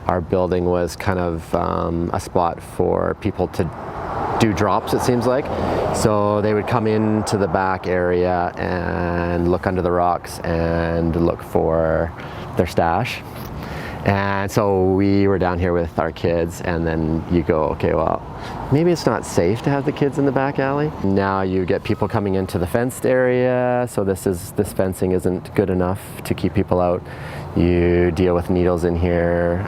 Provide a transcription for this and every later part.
our building was kind of a spot for people to do drops, it seems like. So they would come into the back area and look under the rocks and look for their stash. And so we were down here with our kids, and then you go, okay, well, maybe it's not safe to have the kids in the back alley. Now you get people coming into the fenced area, so this fencing isn't good enough to keep people out. You deal with needles in here,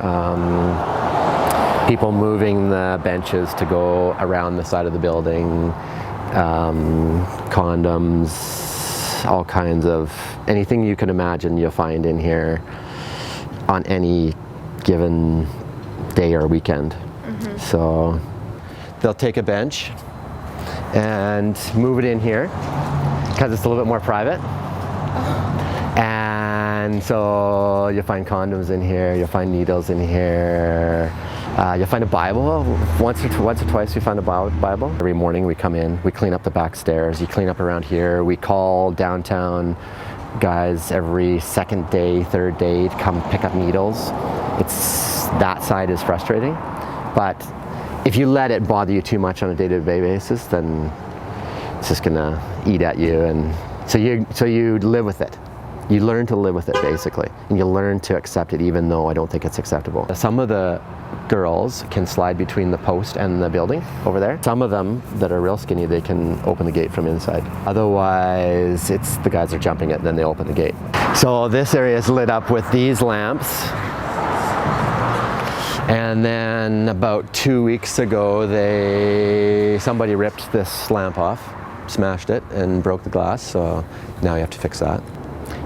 people moving the benches to go around the side of the building, condoms, all kinds of, anything you can imagine you'll find in here on any given day or weekend. So they'll take a bench and move it in here because it's a little bit more private. And so you'll find condoms in here, you'll find needles in here, you'll find a Bible. Once or twice we found a Bible. Every morning we come in, we clean up the back stairs, you clean up around here, we call downtown guys every second day, third day to come pick up needles. That side is frustrating, but if you let it bother you too much on a day-to-day basis, then it's just gonna eat at you, and so you live with it. You learn to live with it basically, and you learn to accept it even though I don't think it's acceptable. Some of the girls can slide between the post and the building over there. Some of them that are real skinny, they can open the gate from inside. Otherwise, it's the guys are jumping it, then they open the gate. So this area is lit up with these lamps. And then about 2 weeks ago, somebody ripped this lamp off, smashed it and broke the glass, so now you have to fix that.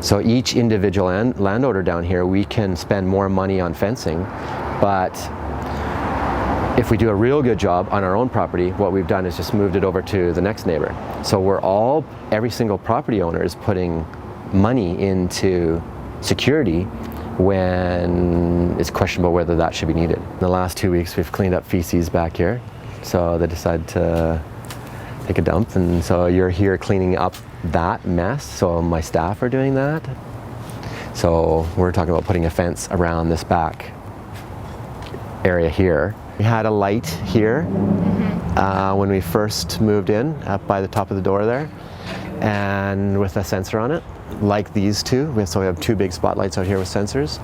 So each individual landowner down here, we can spend more money on fencing, but if we do a real good job on our own property, what we've done is just moved it over to the next neighbor. So every single property owner is putting money into security when it's questionable whether that should be needed. In the last 2 weeks, we've cleaned up feces back here. So they decided to take a dump, and so you're here cleaning up that mess. So my staff are doing that. So we're talking about putting a fence around this back area here. We had a light here when we first moved in, up by the top of the door there, and with a sensor on it, like these two. So we have two big spotlights out here with sensors,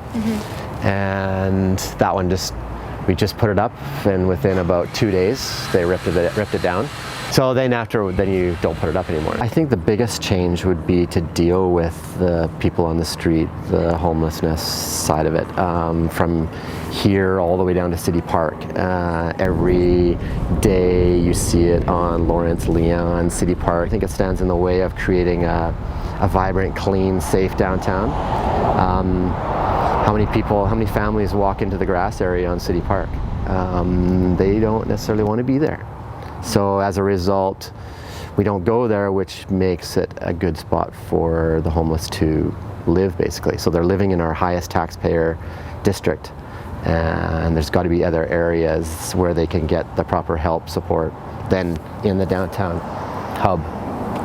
and that one we just put it up, and within about 2 days they ripped it down. So then you don't put it up anymore. I think the biggest change would be to deal with the people on the street, the homelessness side of it, from here all the way down to City Park. Every day you see it on Lawrence, Leon, City Park. I think it stands in the way of creating a vibrant, clean, safe downtown. How many families walk into the grass area on City Park? They don't necessarily want to be there. So as a result, we don't go there, which makes it a good spot for the homeless to live, basically. So they're living in our highest taxpayer district, and there's got to be other areas where they can get the proper help, support than in the downtown hub.